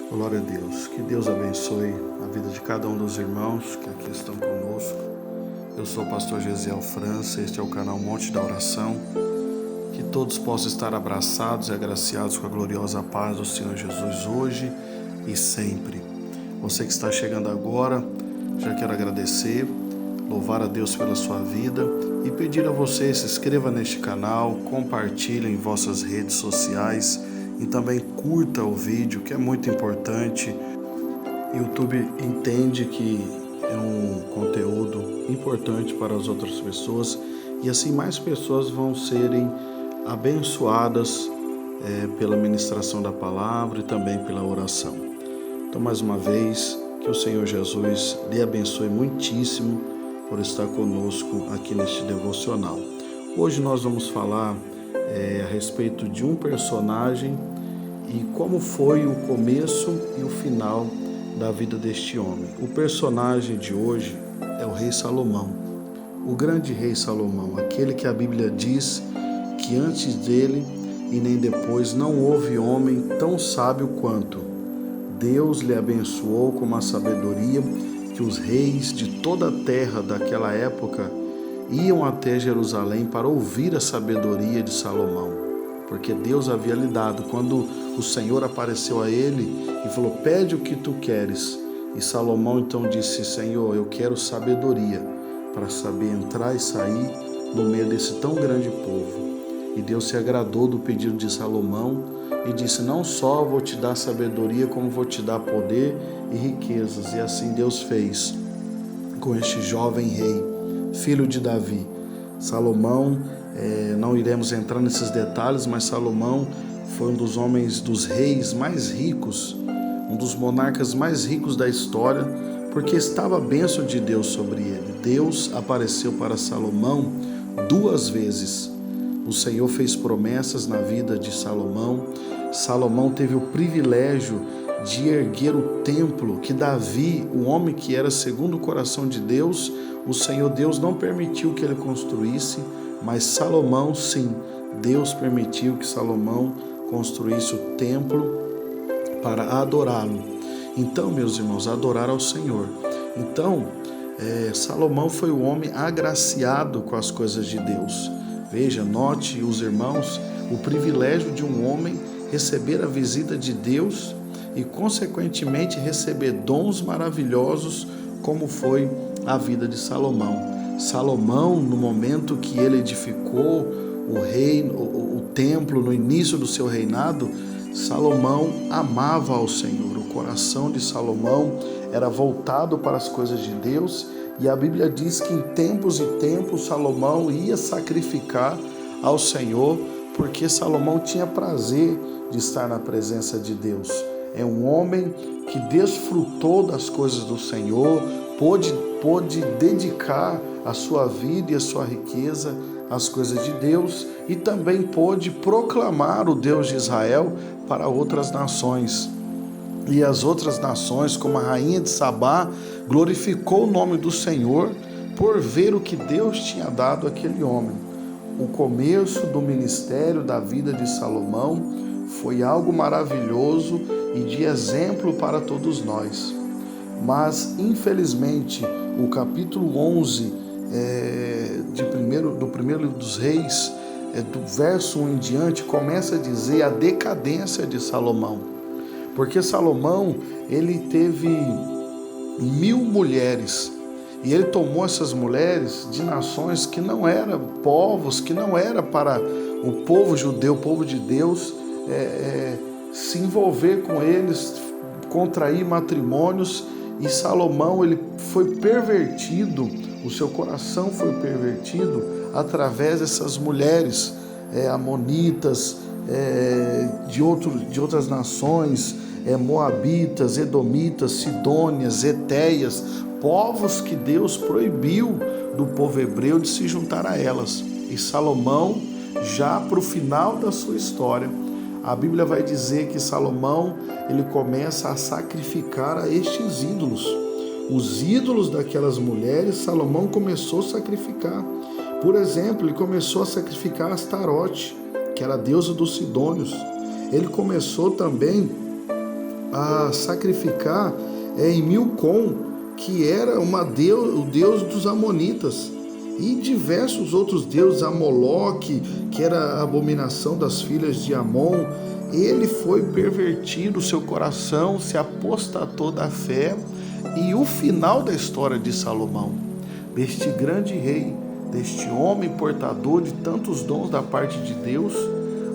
Glória a Deus. Que Deus abençoe a vida de cada um dos irmãos que aqui estão conosco. Eu sou o pastor Gesiel França, este é o canal Monte da Oração. Que todos possam estar abraçados e agraciados com a gloriosa paz do Senhor Jesus hoje e sempre. Você que está chegando agora, já quero agradecer, louvar a Deus pela sua vida e pedir a você, se inscreva neste canal, compartilhe em vossas redes sociais e também curta o vídeo, que é muito importante. O YouTube entende que é um conteúdo importante para as outras pessoas e assim mais pessoas vão serem abençoadas pela ministração da palavra e também pela oração. Então, mais uma vez, que o Senhor Jesus lhe abençoe muitíssimo por estar conosco aqui neste devocional. Hoje nós vamos falar a respeito de um personagem e como foi o começo e o final da vida deste homem. O personagem de hoje é o rei Salomão, o grande rei Salomão, aquele que a Bíblia diz que antes dele e nem depois não houve homem tão sábio quanto. Deus lhe abençoou com uma sabedoria que os reis de toda a terra daquela época iam até Jerusalém para ouvir a sabedoria de Salomão, porque Deus havia lhe dado. Quando o Senhor apareceu a ele e falou: pede o que tu queres, e Salomão então disse: Senhor, eu quero sabedoria para saber entrar e sair no meio desse tão grande povo. E Deus se agradou do pedido de Salomão e disse: não só vou te dar sabedoria, como vou te dar poder e riquezas. E assim Deus fez com este jovem rei, filho de Davi. Salomão, não iremos entrar nesses detalhes, mas Salomão foi um dos homens, dos reis mais ricos, um dos monarcas mais ricos da história, porque estava a bênção de Deus sobre ele. Deus apareceu para Salomão 2 vezes. O Senhor fez promessas na vida de Salomão. Salomão teve o privilégio de erguer o templo que Davi, o homem que era segundo o coração de Deus, o Senhor Deus não permitiu que ele construísse, mas Salomão sim, Deus permitiu que Salomão construísse o templo para adorá-lo. Então, meus irmãos, adorar ao Senhor. Então, Salomão foi o homem agraciado com as coisas de Deus. Veja, note os irmãos, o privilégio de um homem receber a visita de Deus e, consequentemente, receber dons maravilhosos, como foi a vida de Salomão. Salomão, no momento que ele edificou o templo, no início do seu reinado, Salomão amava ao Senhor. O coração de Salomão era voltado para as coisas de Deus, e a Bíblia diz que em tempos e tempos Salomão ia sacrificar ao Senhor, porque Salomão tinha prazer de estar na presença de Deus. É um homem que desfrutou das coisas do Senhor, pôde dedicar a sua vida e a sua riqueza às coisas de Deus e também pôde proclamar o Deus de Israel para outras nações. E as outras nações, como a rainha de Sabá, glorificou o nome do Senhor por ver o que Deus tinha dado àquele homem. O começo do ministério da vida de Salomão foi algo maravilhoso e de exemplo para todos nós. Mas, infelizmente, o capítulo 11 do primeiro livro dos Reis, do verso 1 em diante, começa a dizer a decadência de Salomão. Porque Salomão, ele teve 1000 mulheres, e ele tomou essas mulheres de nações que não eram povos, que não era para o povo judeu, o povo de Deus, se envolver com eles, contrair matrimônios. E Salomão, ele foi pervertido, o seu coração foi pervertido através dessas mulheres amonitas, de outras nações, moabitas, edomitas, sidônias, etéias, povos que Deus proibiu do povo hebreu de se juntar a elas. E Salomão, já para o final da sua história, a Bíblia vai dizer que Salomão, ele começa a sacrificar a estes ídolos. Os ídolos daquelas mulheres, Salomão começou a sacrificar. Por exemplo, ele começou a sacrificar Astarote, que era a deusa dos sidônios. Ele começou também a sacrificar em Milcom, que era o deus dos amonitas, e diversos outros deuses, Amoloque, que era a abominação das filhas de Amon. Ele foi pervertido, seu coração se apostatou da fé, e o final da história de Salomão, deste grande rei, deste homem portador de tantos dons da parte de Deus,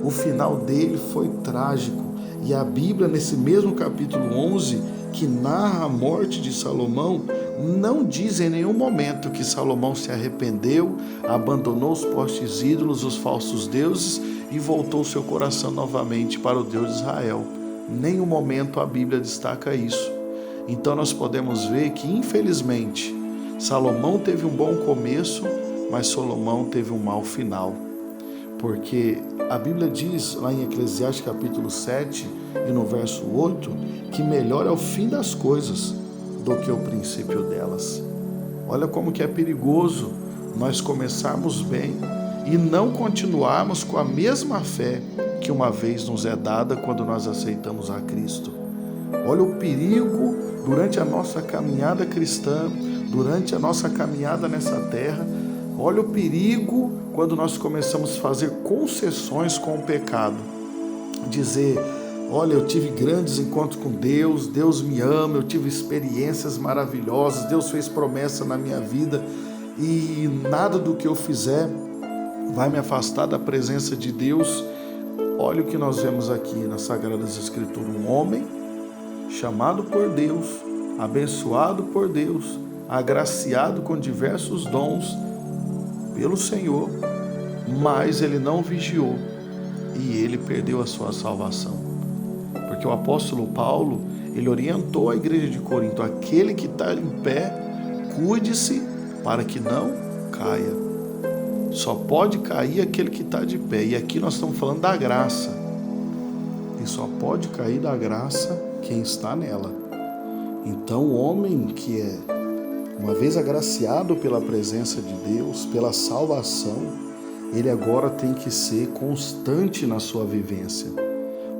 o final dele foi trágico. E a Bíblia, nesse mesmo capítulo 11, que narra a morte de Salomão, não diz em nenhum momento que Salomão se arrependeu, abandonou os postes ídolos, os falsos deuses, e voltou seu coração novamente para o Deus de Israel. Em nenhum momento a Bíblia destaca isso. Então nós podemos ver que, infelizmente, Salomão teve um bom começo, mas Salomão teve um mau final. Porque a Bíblia diz lá em Eclesiastes capítulo 7 e no verso 8, que melhor é o fim das coisas do que o princípio delas. Olha como que é perigoso nós começarmos bem e não continuarmos com a mesma fé que uma vez nos é dada quando nós aceitamos a Cristo. Olha o perigo durante a nossa caminhada cristã, durante a nossa caminhada nessa terra. Olha o perigo quando nós começamos a fazer concessões com o pecado. Dizer, olha, eu tive grandes encontros com Deus, Deus me ama, eu tive experiências maravilhosas, Deus fez promessa na minha vida e nada do que eu fizer vai me afastar da presença de Deus. Olha o que nós vemos aqui nas Sagradas Escrituras, um homem chamado por Deus, abençoado por Deus, agraciado com diversos dons pelo Senhor, mas ele não vigiou e ele perdeu a sua salvação. Porque o apóstolo Paulo, ele orientou a igreja de Corinto: aquele que está em pé, cuide-se para que não caia. Só pode cair aquele que está de pé. E aqui nós estamos falando da graça. E só pode cair da graça quem está nela. Então o homem que é, uma vez agraciado pela presença de Deus, pela salvação, ele agora tem que ser constante na sua vivência.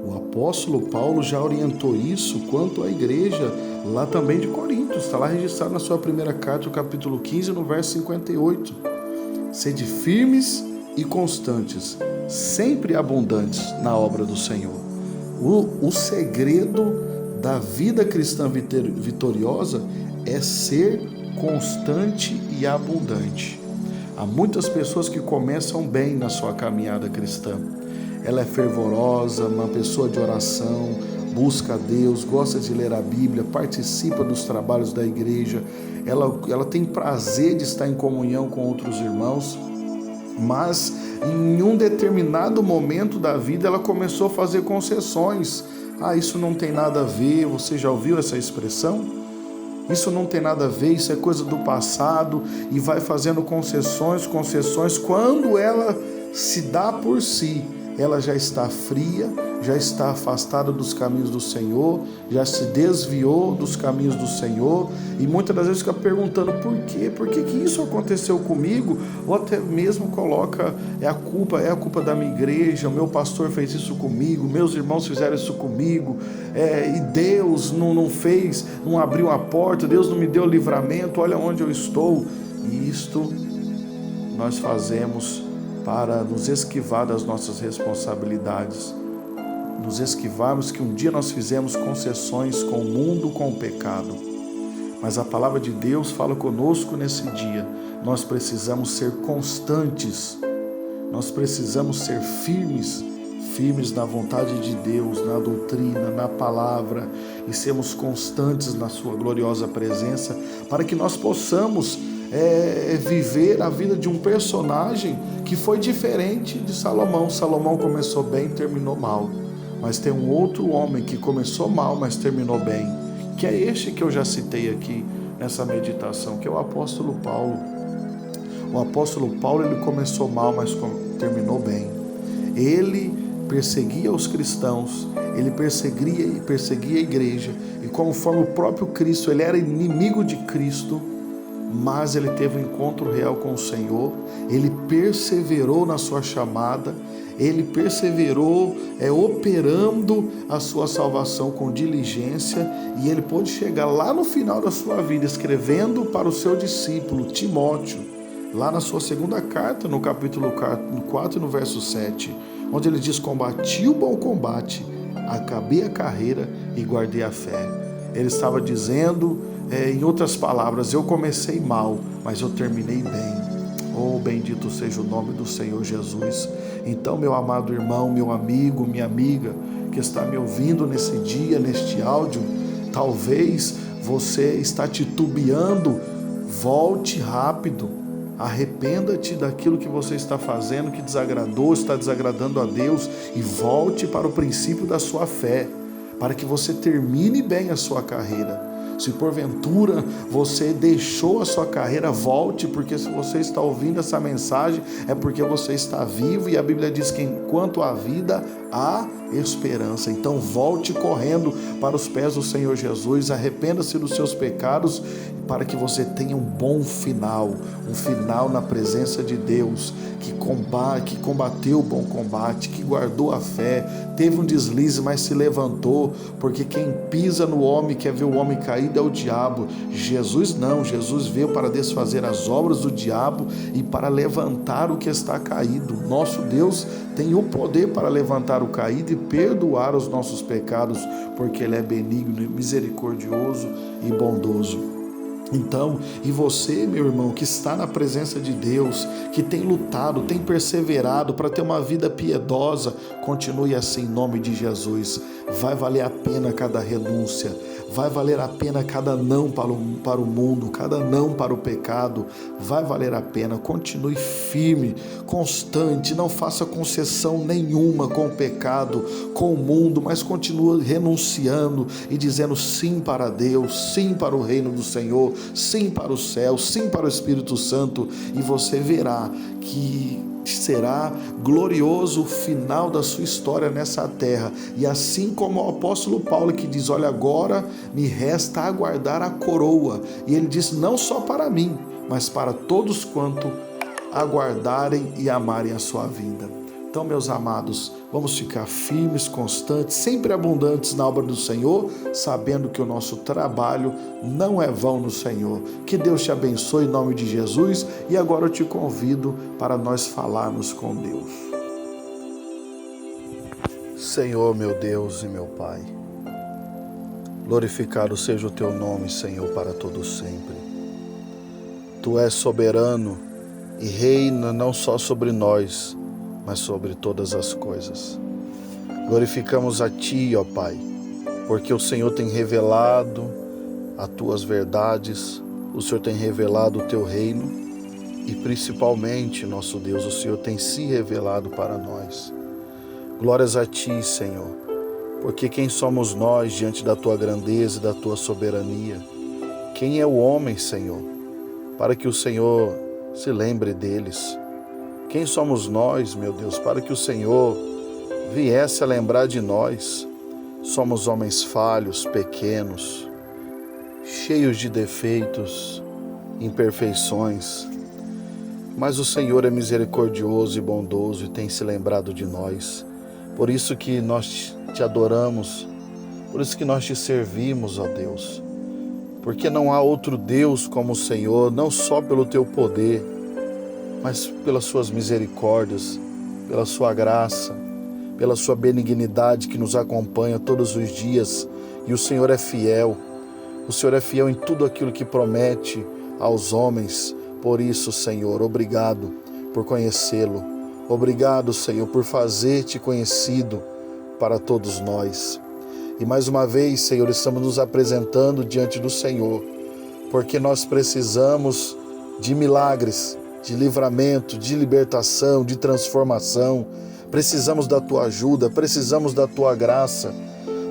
O apóstolo Paulo já orientou isso quanto à igreja, lá também de Corinto. Está lá registrado na sua primeira carta, no capítulo 15, no verso 58. Sede firmes e constantes, sempre abundantes na obra do Senhor. O segredo da vida cristã vitoriosa é ser constante e abundante. Há muitas pessoas que começam bem na sua caminhada cristã. Ela é fervorosa, uma pessoa de oração, busca a Deus, gosta de ler a Bíblia, participa dos trabalhos da igreja, ela tem prazer de estar em comunhão com outros irmãos, mas em um determinado momento da vida ela começou a fazer concessões. Isso não tem nada a ver. Você já ouviu essa expressão? Isso não tem nada a ver, isso é coisa do passado, e vai fazendo concessões. Quando ela se dá por si, ela já está fria, já está afastada dos caminhos do Senhor, já se desviou dos caminhos do Senhor, e muitas das vezes fica perguntando por quê? Por que isso aconteceu comigo? Ou até mesmo coloca, é a culpa da minha igreja, o meu pastor fez isso comigo, meus irmãos fizeram isso comigo, e Deus não fez, não abriu a porta, Deus não me deu livramento, olha onde eu estou. E isto nós fazemos para nos esquivar das nossas responsabilidades, nos esquivarmos que um dia nós fizemos concessões com o mundo, com o pecado. Mas a palavra de Deus fala conosco nesse dia. Nós precisamos ser constantes, nós precisamos ser firmes na vontade de Deus, na doutrina, na palavra, e sermos constantes na sua gloriosa presença, para que nós possamos viver a vida de um personagem que foi diferente de Salomão. Salomão começou bem e terminou mal, mas tem um outro homem que começou mal, mas terminou bem, que é este que eu já citei aqui nessa meditação, que é o apóstolo Paulo. O apóstolo Paulo, ele começou mal, mas terminou bem. Ele perseguia os cristãos, ele perseguia a igreja, e conforme o próprio Cristo, ele era inimigo de Cristo, mas ele teve um encontro real com o Senhor, ele perseverou na sua chamada, ele perseverou operando a sua salvação com diligência, e ele pôde chegar lá no final da sua vida, escrevendo para o seu discípulo Timóteo, lá na sua segunda carta, no capítulo 4, no verso 7, onde ele diz: combati o bom combate, acabei a carreira e guardei a fé. Ele estava dizendo, em outras palavras, eu comecei mal, mas eu terminei bem. Oh, bendito seja o nome do Senhor Jesus. Então, meu amado irmão, meu amigo, minha amiga, que está me ouvindo nesse dia, neste áudio, talvez você está titubeando, volte rápido, arrependa-te daquilo que você está fazendo, que desagradou, está desagradando a Deus, e volte para o princípio da sua fé, para que você termine bem a sua carreira. Se porventura você deixou a sua carreira, volte, porque se você está ouvindo essa mensagem é porque você está vivo, e a Bíblia diz que enquanto há vida, há esperança. Então volte correndo para os pés do Senhor Jesus, arrependa-se dos seus pecados, para que você tenha um bom final, um final na presença de Deus, que combateu o bom combate, que guardou a fé, teve um deslize, mas se levantou, porque quem pisa no homem, quer ver o homem caído, é o diabo. Jesus não, Jesus veio para desfazer as obras do diabo e para levantar o que está caído. Nosso Deus tem o poder para levantar o caído e perdoar os nossos pecados, porque Ele é benigno, misericordioso e bondoso. Então, e você, meu irmão, que está na presença de Deus, que tem lutado, tem perseverado para ter uma vida piedosa, continue assim em nome de Jesus. Vai valer a pena cada renúncia, vai valer a pena cada não para o mundo, cada não para o pecado, vai valer a pena. Continue firme, constante, não faça concessão nenhuma com o pecado, com o mundo, mas continue renunciando e dizendo sim para Deus, sim para o reino do Senhor, sim para o céu, sim para o Espírito Santo, e você verá que será glorioso o final da sua história nessa terra. E assim como o apóstolo Paulo, que diz: olha, agora me resta aguardar a coroa, e ele diz: não só para mim, mas para todos quanto aguardarem e amarem a sua vinda. Então, meus amados, vamos ficar firmes, constantes, sempre abundantes na obra do Senhor, sabendo que o nosso trabalho não é vão no Senhor. Que Deus te abençoe em nome de Jesus, e agora eu te convido para nós falarmos com Deus. Senhor, meu Deus e meu Pai, glorificado seja o teu nome, Senhor, para todo sempre. Tu és soberano e reina não só sobre nós, mas sobre todas as coisas. Glorificamos a Ti, ó Pai, porque o Senhor tem revelado as Tuas verdades, o Senhor tem revelado o Teu reino, e principalmente, nosso Deus, o Senhor tem se revelado para nós. Glórias a Ti, Senhor, porque quem somos nós diante da Tua grandeza e da Tua soberania? Quem é o homem, Senhor, para que o Senhor se lembre deles? Quem somos nós, meu Deus, para que o Senhor viesse a lembrar de nós? Somos homens falhos, pequenos, cheios de defeitos, imperfeições, mas o Senhor é misericordioso e bondoso e tem se lembrado de nós. Por isso que nós te adoramos, por isso que nós te servimos, ó Deus, porque não há outro Deus como o Senhor, não só pelo teu poder, mas pelas suas misericórdias, pela sua graça, pela sua benignidade que nos acompanha todos os dias. E o Senhor é fiel em tudo aquilo que promete aos homens. Por isso, Senhor, obrigado por conhecê-lo. Obrigado, Senhor, por fazer-te conhecido para todos nós. E mais uma vez, Senhor, estamos nos apresentando diante do Senhor, porque nós precisamos de milagres, de livramento, de libertação, de transformação. Precisamos da Tua ajuda, precisamos da Tua graça,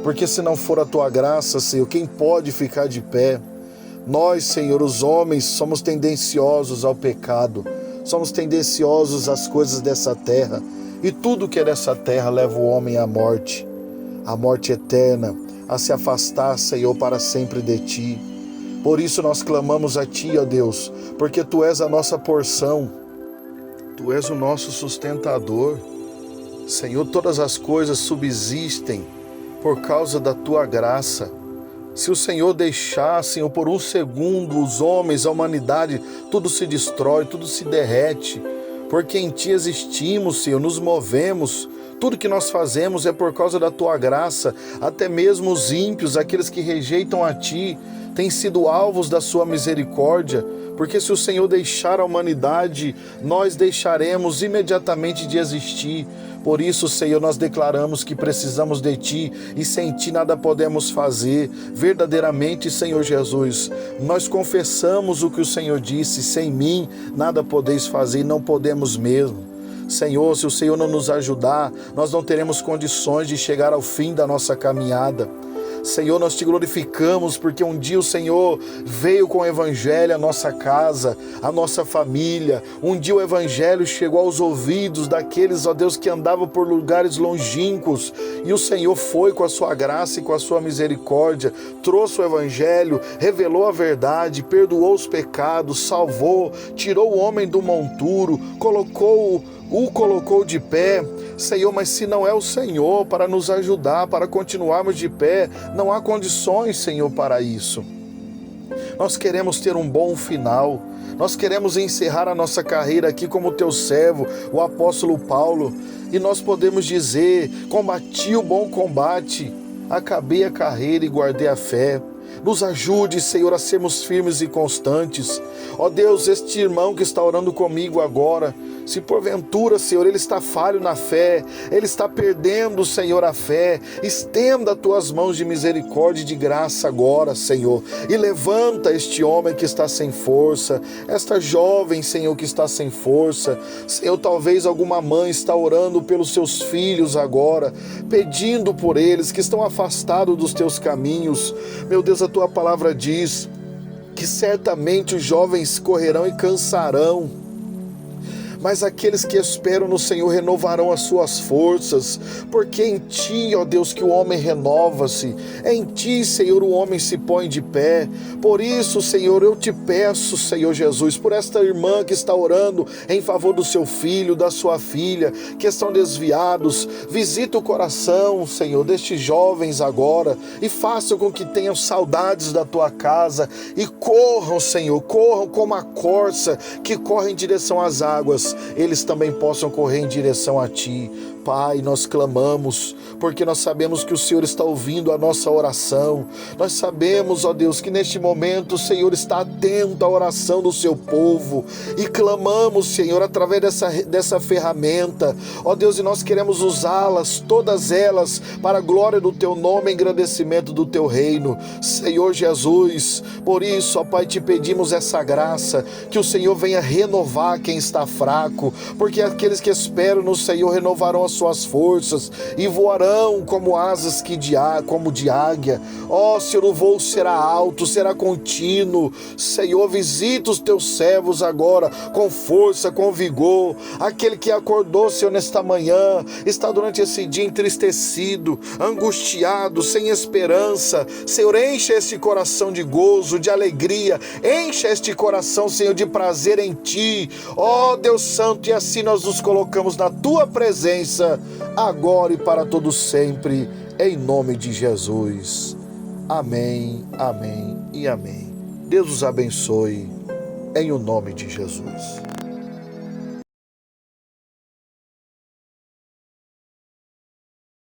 porque se não for a Tua graça, Senhor, quem pode ficar de pé? Nós, Senhor, os homens, somos tendenciosos ao pecado, somos tendenciosos às coisas dessa terra, e tudo que é dessa terra leva o homem à morte eterna, a se afastar, Senhor, para sempre de Ti. Por isso nós clamamos a Ti, ó Deus, porque Tu és a nossa porção, Tu és o nosso sustentador. Senhor, todas as coisas subsistem por causa da Tua graça. Se o Senhor deixar, Senhor, por um segundo, os homens, a humanidade, tudo se destrói, tudo se derrete, porque em Ti existimos, Senhor, nos movemos. Tudo que nós fazemos é por causa da Tua graça. Até mesmo os ímpios, aqueles que rejeitam a Ti, têm sido alvos da Sua misericórdia, porque se o Senhor deixar a humanidade, nós deixaremos imediatamente de existir. Por isso, Senhor, nós declaramos que precisamos de Ti e sem Ti nada podemos fazer. Verdadeiramente, Senhor Jesus, nós confessamos o que o Senhor disse: sem mim nada podeis fazer, e não podemos mesmo. Senhor, se o Senhor não nos ajudar, nós não teremos condições de chegar ao fim da nossa caminhada. Senhor, nós Te glorificamos porque um dia o Senhor veio com o Evangelho à nossa casa, à nossa família. Um dia o Evangelho chegou aos ouvidos daqueles, ó Deus, que andavam por lugares longínquos. E o Senhor foi com a Sua graça e com a Sua misericórdia, trouxe o Evangelho, revelou a verdade, perdoou os pecados, salvou, tirou o homem do monturo, colocou de pé. Senhor, mas se não é o Senhor para nos ajudar, para continuarmos de pé, não há condições, Senhor, para isso. Nós queremos ter um bom final. Nós queremos encerrar a nossa carreira aqui como Teu servo, o apóstolo Paulo, e nós podemos dizer: combati o bom combate, acabei a carreira e guardei a fé. Nos ajude, Senhor, a sermos firmes e constantes. Ó Deus, este irmão que está orando comigo agora, se porventura, Senhor, ele está falho na fé, ele está perdendo, Senhor, a fé, estenda as Tuas mãos de misericórdia e de graça agora, Senhor, e levanta este homem que está sem força, esta jovem, Senhor, que está sem força. Senhor, talvez alguma mãe está orando pelos seus filhos agora, pedindo por eles que estão afastados dos Teus caminhos. Meu Deus, a Tua palavra diz que certamente os jovens correrão e cansarão, mas aqueles que esperam no Senhor renovarão as suas forças, porque em Ti, ó Deus, que o homem renova-se, em Ti, Senhor, o homem se põe de pé. Por isso, Senhor, eu Te peço, Senhor Jesus, por esta irmã que está orando em favor do seu filho, da sua filha, que estão desviados, visita o coração, Senhor, destes jovens agora, e faça com que tenham saudades da Tua casa, e corram, Senhor, corram como a corça que corre em direção às águas, eles também possam correr em direção a Ti. Pai, nós clamamos, porque nós sabemos que o Senhor está ouvindo a nossa oração. Nós sabemos, ó Deus, que neste momento o Senhor está atento à oração do seu povo. E clamamos, Senhor, através dessa ferramenta. Ó Deus, e nós queremos usá-las, todas elas, para a glória do Teu nome e engrandecimento do Teu reino. Senhor Jesus, por isso, ó Pai, Te pedimos essa graça, que o Senhor venha renovar quem está fraco, porque aqueles que esperam no Senhor renovarão as suas forças e voarão como asas como de águia. Ó Senhor, o voo será alto, será contínuo. Senhor, visita os Teus servos agora com força, com vigor. Aquele que acordou, Senhor, nesta manhã, está durante esse dia entristecido, angustiado, sem esperança. Senhor, encha este coração de gozo, de alegria, encha este coração, Senhor, de prazer em Ti. Ó Deus Santo, e assim nós nos colocamos na Tua presença, agora e para todo sempre, em nome de Jesus. Amém, amém e amém. Deus os abençoe, em o nome de Jesus.